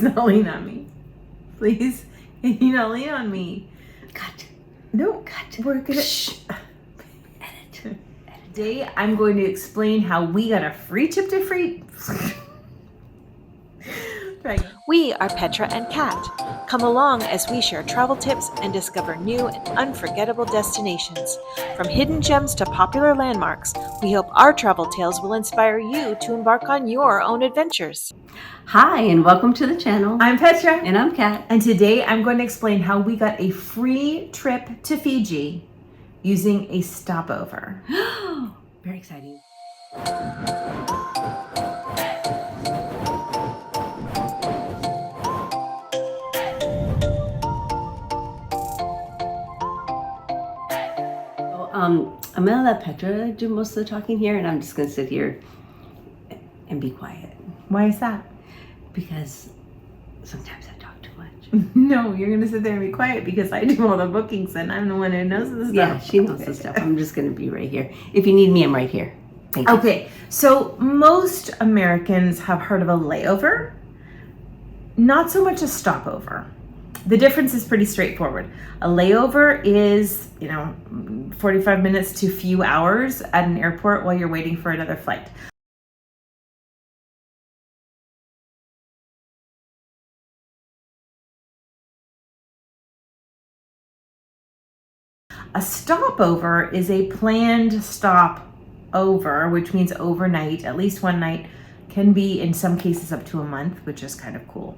Please not lean on me. Please, can you not lean on me? Cut. No, Cut. we're gonna... Shh. Edit. Today, I'm going to explain how we got a free trip to free... Right. We are Petra and Kat. Come along as we share travel tips and discover new and unforgettable destinations. From hidden gems to popular landmarks, we hope our travel tales will inspire you to embark on your own adventures. Hi, and welcome to the channel. I'm Petra. And I'm Kat. And today I'm going to explain how we got a free trip to Fiji using a stopover. Very exciting. I'm gonna let Petra do most of the talking here, and I'm just gonna sit here and be quiet. Why is that? Because sometimes I talk too much. No, you're gonna sit there and be quiet because I do all the bookings and I'm the one who knows the stuff. Yeah, she knows the stuff. I'm just gonna be right here. If you need me, I'm right here. Thank you. Okay, so most Americans have heard of a layover, not so much a stopover. The difference is pretty straightforward. A layover is, 45 minutes to a few hours at an airport while you're waiting for another flight. A stopover is a planned stopover, which means overnight, at least one night, can be in some cases up to a month, which is kind of cool.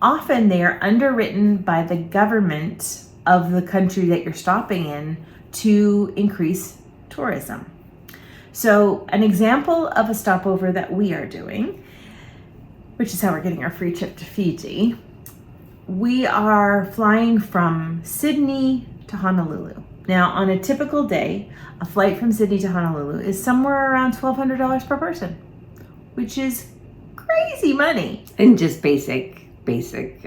Often they are underwritten by the government of the country that you're stopping in to increase tourism. So an example of a stopover that we are doing, which is how we're getting our free trip to Fiji, we are flying from Sydney to Honolulu. Now, on a typical day, a flight from Sydney to Honolulu is somewhere around $1,200 per person, which is crazy money. And just basic.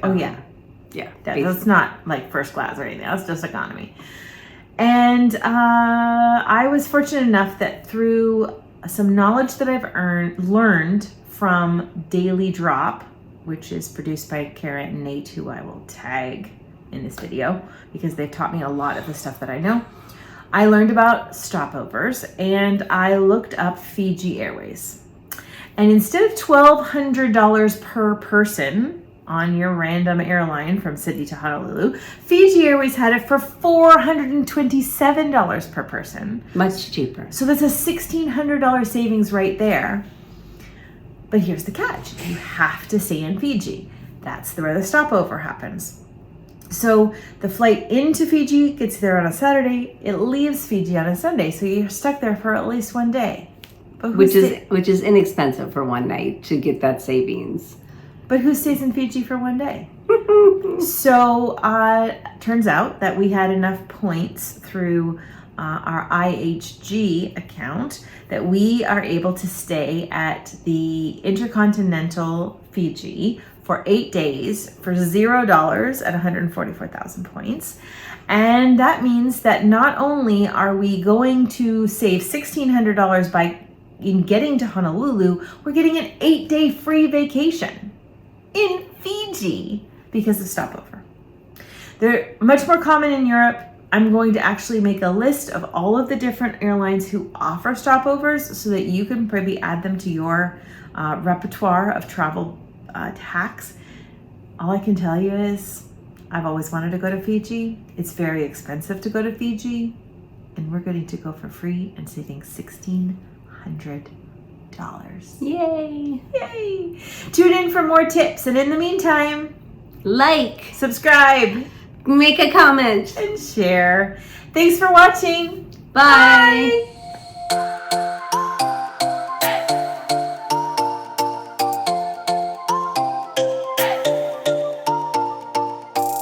Oh yeah. Yeah. That's not like first class or anything. That's just economy. And I was fortunate enough that through some knowledge that I've learned from Daily Drop, which is produced by Kara and Nate, who I will tag in this video because they've taught me a lot of the stuff that I know. I learned about stopovers and I looked up Fiji Airways. And instead of $1,200 per person on your random airline from Sydney to Honolulu, Fiji Airways had it for $427 per person. Much cheaper. So that's a $1,600 savings right there. But here's the catch. You have to stay in Fiji. That's where the stopover happens. So the flight into Fiji gets there on a Saturday. It leaves Fiji on a Sunday. So you're stuck there for at least one day. But which is inexpensive for one night to get that savings. But who stays in Fiji for one day? So turns out that we had enough points through our IHG account that we are able to stay at the Intercontinental Fiji for 8 days for $0 at 144,000 points. And that means that not only are we going to save $1,600 in getting to Honolulu, we're getting an 8-day free vacation in Fiji because of stopover. They're much more common in Europe. I'm going to actually make a list of all of the different airlines who offer stopovers so that you can probably add them to your repertoire of travel hacks. All I can tell you is I've always wanted to go to Fiji. It's very expensive to go to Fiji, and we're going to go for free and saving $1,600. Yay! Yay! Tune in for more tips, and in the meantime, Like, subscribe, make a comment, and share. Thanks for watching. Bye. Bye.